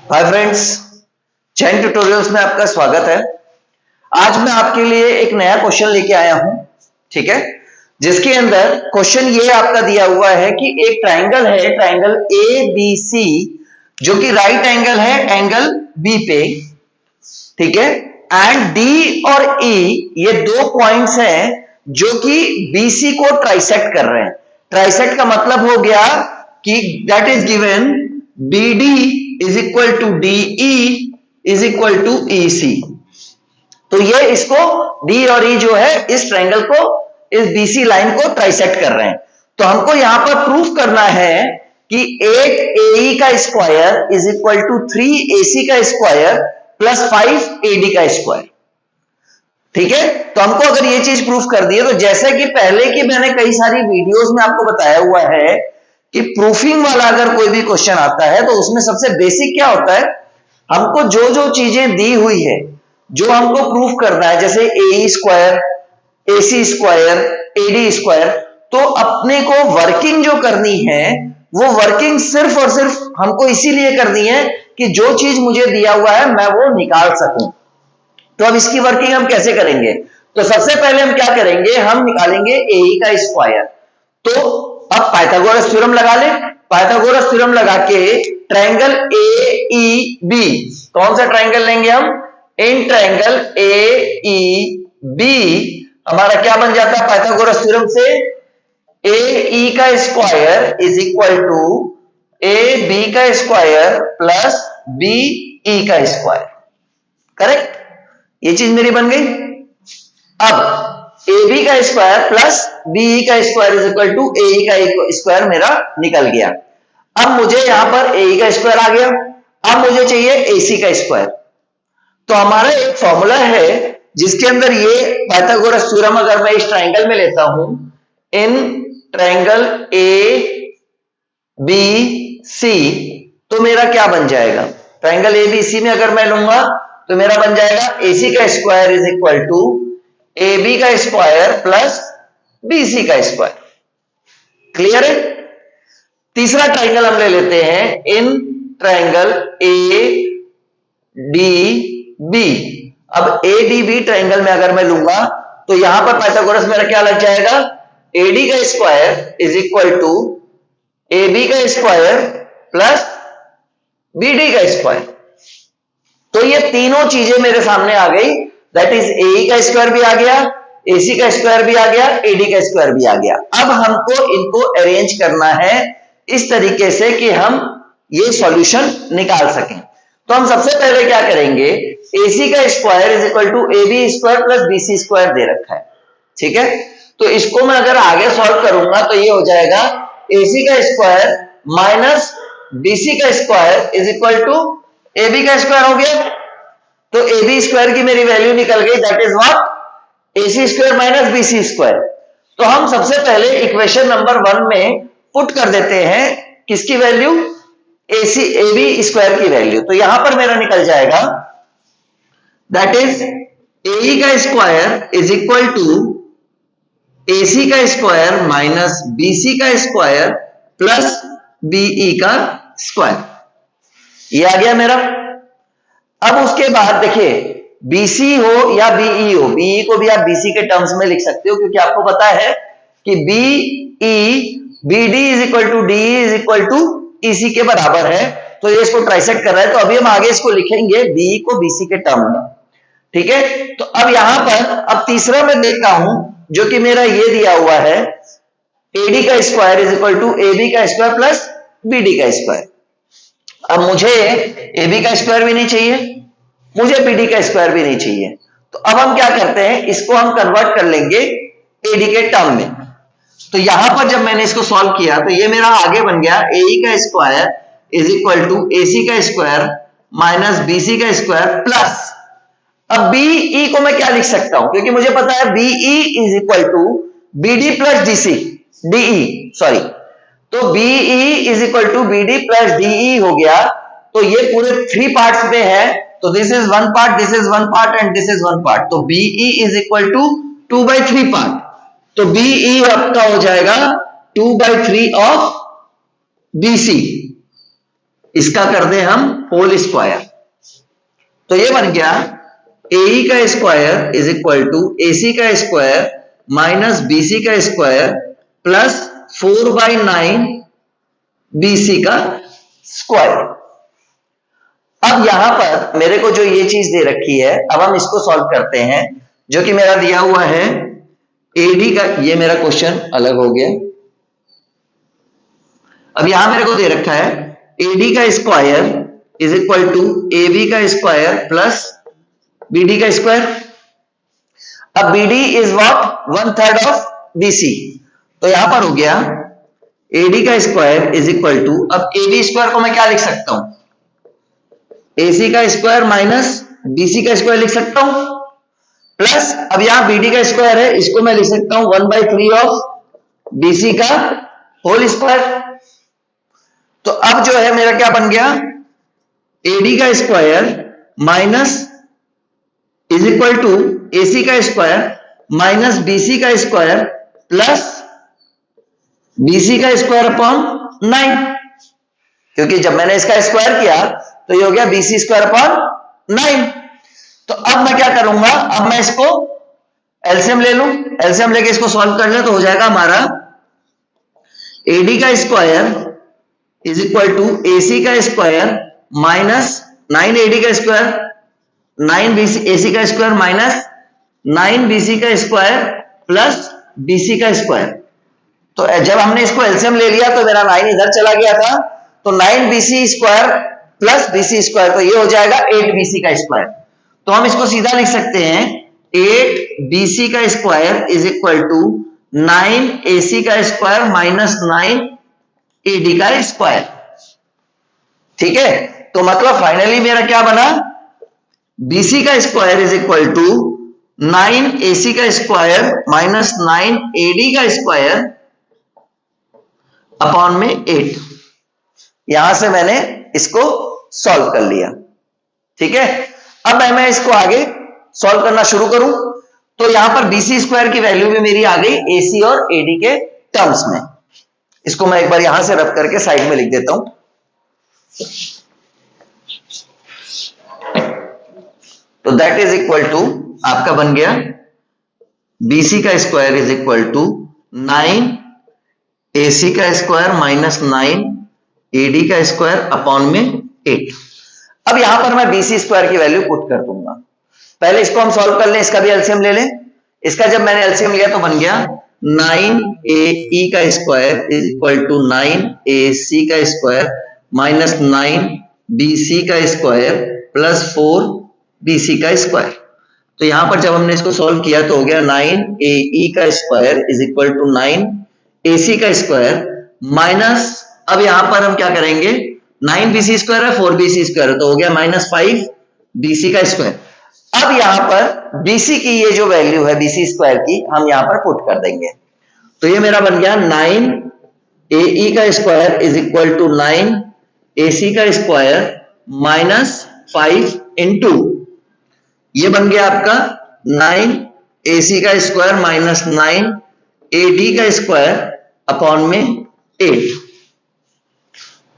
Hi friends, Jain tutorials में आपका स्वागत है। आज मैं आपके लिए एक नया क्वेश्चन लेके आया हूं, ठीक है, जिसके अंदर क्वेश्चन ये आपका दिया हुआ है कि एक ट्राइंगल है, ट्राइंगल ए बी सी, जो कि राइट एंगल है एंगल बी पे, ठीक है, एंड डी और ई ये दो पॉइंट्स हैं जो कि बीसी को ट्राइसेक्ट कर रहे हैं। ट्राइसेक्ट का मतलब हो गया कि that is given BD is equal to DE is equal to EC. तो ये इसको डी और ई जो है इस ट्रायंगल को, इस बीसी लाइन को ट्राइसेक्ट कर रहे हैं। तो हमको यहां पर प्रूफ करना है कि 8 AE का square is equal to 3 AC का स्क्वायर प्लस 5 AD का स्क्वायर। ठीक है, तो हमको अगर ये चीज प्रूफ कर दी है, तो जैसे कि पहले की मैंने कई सारी वीडियोस में आपको बताया हुआ है कि प्रूफिंग वाला अगर कोई भी क्वेश्चन आता है तो उसमें सबसे बेसिक क्या होता है, हमको जो जो चीजें दी हुई है जो हमको प्रूफ करना है, जैसे A square, AC square, AD square, तो अपने को वर्किंग जो करनी है वो वर्किंग सिर्फ और सिर्फ हमको इसीलिए करनी है कि जो चीज मुझे दिया हुआ है मैं वो निकाल सकूं। तो अब इसकी वर्किंग हम कैसे करेंगे? तो सबसे पहले हम क्या करेंगे, हम निकालेंगे ए का स्क्वायर। तो अब पाइथागोरस थ्योरम लगा ले। पाइथागोरस थ्योरम लगा के ट्रायंगल ए ई बी, कौन सा ट्रायंगल लेंगे हम? In triangle A E B हमारा क्या बन जाता है पाइथागोरस थ्योरम से? ए ई का square is equal to A B का स्क्वायर प्लस बी ई का स्क्वायर। करेक्ट, ये चीज मेरी बन गई। अब ए बी का स्क्वायर प्लस बी का square is equal to A का स्क्वायर मेरा निकल गया। अब मुझे यहां पर ए का स्क्वायर आ गया, अब मुझे चाहिए एसी का स्क्वायर। तो हमारा एक फॉर्मूला है जिसके अंदर ये पाइथागोरस थ्योरम अगर मैं इस ट्राइंगल में लेता हूं, in triangle A B C, तो मेरा क्या बन जाएगा? ट्राइंगल ए बी सी में अगर मैं लूंगा तो मेरा बन जाएगा AC का square is equal to AB का स्क्वायर प्लस BC का स्क्वायर। क्लियर है? तीसरा ट्राइंगल हम ले लेते हैं, इन ट्राइंगल ADB। अब ADB ट्राइंगल में अगर मैं लूंगा तो यहां पर पाइथागोरस मेरा क्या लग जाएगा? AD का square is equal to AB का स्क्वायर प्लस BD का स्क्वायर। तो ये तीनों चीजें मेरे सामने आ गई, दैट इज ए का स्क्वायर भी आ गया, AC का स्क्वायर भी आ गया, AD का स्क्वायर भी आ गया। अब हमको इनको अरेंज करना है इस तरीके से कि हम ये सॉल्यूशन निकाल सकें। तो हम सबसे पहले क्या करेंगे, AC का square is equal to AB square plus BC square दे रखा है, ठीक है। तो इसको मैं अगर आगे सॉल्व करूंगा तो ये हो जाएगा AC का स्क्वायर माइनस BC का square is equal to AB का स्क्वायर हो गया। तो AB स्क्वायर की मेरी वैल्यू निकल गई, that is what? AC square minus BC square. तो हम सबसे पहले इक्वेशन नंबर 1 में पुट कर देते हैं किसकी वैल्यू? AB स्क्वायर की वैल्यू। तो यहां पर मेरा निकल जाएगा दैट इज AE का square is equal to AC का स्क्वायर माइनस BC का स्क्वायर प्लस BE का स्क्वायर। ये आ गया मेरा। अब उसके बाद देखिए, BC हो या BE हो, BE को भी आप BC के टर्म्स में लिख सकते हो, क्योंकि आपको पता है कि BD is equal to DE is equal to EC के बराबर है। तो ये इसको ट्राइसेक्ट कर रहा है, तो अभी हम आगे इसको लिखेंगे BE को BC के टर्म में, ठीक है। तो अब यहां पर अब तीसरा मैं देखता हूं जो कि मेरा ये दिया हुआ है, AD का square is equal to AB का स्क्वायर प्लस BD का स्क्वायर। अब मुझे AB का स्क्वायर भी नहीं चाहिए, मुझे BD का स्क्वायर भी नहीं चाहिए। तो अब हम क्या करते हैं, इसको हम कन्वर्ट कर लेंगे AD के टर्म में। तो यहां पर जब मैंने इसको सॉल्व किया तो ये मेरा आगे बन गया AE का square is equal to AC का स्क्वायर माइनस BC का स्क्वायर प्लस, अब BE को मैं क्या लिख सकता हूं, क्योंकि मुझे पता है BE is equal to BD plus DE, sorry. तो BE is equal to BD plus DE हो गया। तो ये पूरे 3 पार्ट्स में है, तो this is 1 part, this is 1 part and this is 1 part. तो BE is equal to 2/3 part. तो BE आपका हो जाएगा 2/3 ऑफ BC। इसका कर दे हम होल स्क्वायर। तो ये बन गया AE का square is equal to AC का स्क्वायर माइनस BC का स्क्वायर प्लस 4/9 BC का स्क्वायर। अब यहां पर मेरे को जो ये चीज दे रखी है, अब हम इसको सॉल्व करते हैं, जो कि मेरा दिया हुआ है AD का, ये मेरा क्वेश्चन अलग हो गया। अब यहां मेरे को दे रखा है AD का square is equal to AB का स्क्वायर प्लस BD का स्क्वायर। अब BD is what 1/3 of BC, तो यहां पर हो गया AD का स्क्वायर इज इक्वल टू, अब AB स्क्वायर को मैं क्या लिख सकता हूं, AC का स्क्वायर माइनस BC का स्क्वायर लिख सकता हूं, प्लस अब यहां BD का स्क्वायर है, इसको मैं लिख सकता हूं 1/3 ऑफ BC का होल स्क्वायर। तो अब जो है मेरा क्या बन गया, AD का square minus is equal to AC का स्क्वायर माइनस BC का स्क्वायर प्लस BC का स्क्वायर अपॉन 9, क्योंकि जब मैंने इसका स्क्वायर किया तो ये हो गया BC स्क्वायर अपॉन 9। तो अब मैं क्या करूंगा, अब मैं इसको एलसीएम ले लूं, एलसीएम लेके इसको सॉल्व कर ले तो हो जाएगा हमारा AD का square is equal to AC का स्क्वायर माइनस 9AD का स्क्वायर 9BC AC का स्क्वायर माइनस 9BC का स्क्वायर प्लस BC का स्क्वायर। तो जब हमने इसको एलसीएम ले लिया तो मेरा 9 इधर चला गया था, तो 9BC square plus BC square, तो ये हो जाएगा 8BC का स्क्वायर। तो हम इसको सीधा लिख सकते हैं 8BC का square is equal to 9AC का स्क्वायर माइनस 9AD का स्क्वायर। ठीक है, तो मतलब फाइनली मेरा क्या बना, BC का square is equal to 9AC का स्क्वायर माइनस 9AD का स्क्वायर अपॉन में 8। यहां से मैंने इसको सॉल्व कर लिया। ठीक है, अब मैं इसको आगे सॉल्व करना शुरू करूं, तो यहां पर BC स्क्वायर की वैल्यू भी मेरी आ गई AC और AD के टर्म्स में। इसको मैं एक बार यहां से रब करके साइड में लिख देता हूं। तो दैट इज इक्वल टू आपका बन गया BC का square is equal to 9AC का स्क्वायर माइनस 9AD का स्क्वायर अपॉन में 8। अब यहां पर मैं BC स्क्वायर की वैल्यू पुट कर दूंगा। पहले इसको हम सॉल्व कर लें, इसका भी एलसीएम ले लें। इसका जब मैंने एलसीएम लिया तो बन गया 9AE का square is equal to 9AC का स्क्वायर माइनस 9BC का स्क्वायर प्लस 4BC का स्क्वायर। तो यहां पर जब हमने इसको सॉल्व किया तो हो गया 9AE का square is equal to 9AC का स्क्वायर माइनस, अब यहां पर हम क्या करेंगे, 9BC स्क्वायर है 4BC स्क्वायर है, तो हो गया माइनस 5BC का स्क्वायर। अब यहां पर BC की ये जो वैल्यू है BC स्क्वायर की हम यहां पर पुट कर देंगे। तो ये मेरा बन गया 9AE का square is equal to 9AC का स्क्वायर माइनस 5 इंटू, ये बन गया आपका 9AC का स्क्वायर माइनस 9AD का स्क्वायर अपॉन में 8।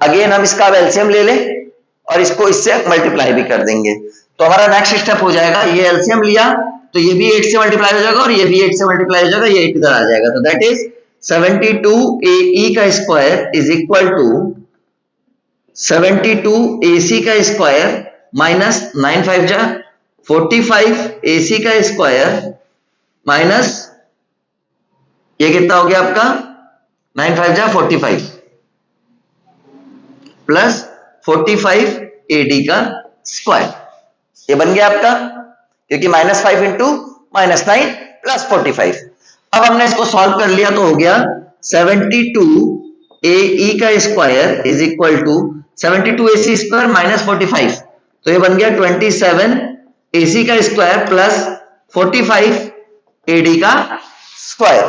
अगेन हम इसका एलसीएम ले लें और इसको इससे मल्टीप्लाई भी कर देंगे। तो हमारा नेक्स्ट स्टेप हो जाएगा, ये एलसीएम लिया तो ये भी 8 से मल्टीप्लाई हो जाएगा और ये भी 8 से मल्टीप्लाई हो जाएगा, ये 8 इधर आ जाएगा। तो दैट इज 72AE का square is equal to 72AC का स्क्वायर माइनस 9 5 जा 45AC का स्क्वायर माइनस, ये कितना हो गया आपका 9 5 जा 45 प्लस 45AD का स्क्वायर, ये बन गया आपका, क्योंकि माइनस 5 इंटू माइनस 9 प्लस 45। अब हमने इसको सॉल्व कर लिया तो हो गया 72AE का square is equal to 72AC square minus 45, तो ये बन गया 27AC का स्क्वायर प्लस 45AD का स्क्वायर।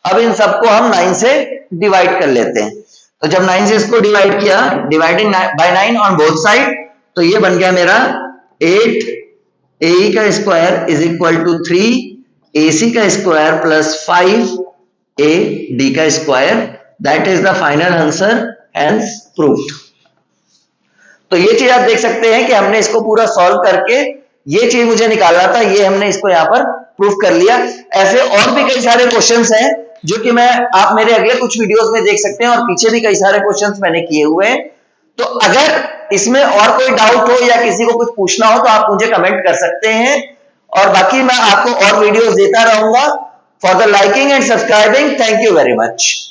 अब इन सबको हम 9 से डिवाइड कर लेते हैं। तो जब 9 से इसको डिवाइड किया, dividing by 9 on both side, तो ये बन गया मेरा 8AE का square is equal to 3AC का स्क्वायर प्लस 5AD का square. That is the final answer, hence proved. तो ये चीज आप देख सकते हैं कि हमने इसको पूरा सॉल्व करके ये चीज मुझे निकालना था, ये हमने इसको यहां पर प्रूफ कर लिया। ऐसे और भी कई सारे क्वेश्चंस हैं जो कि आप मेरे अगले कुछ वीडियोस में देख सकते हैं, और पीछे भी कई सारे क्वेश्चंस मैंने किए हुए हैं। तो अगर इसमें और कोई डाउट हो या किसी को कुछ पूछना हो तो आप मुझे कमेंट कर सकते हैं, और बाकी मैं आपको और वीडियोस देता रहूंगा। For the liking and subscribing, thank you very much.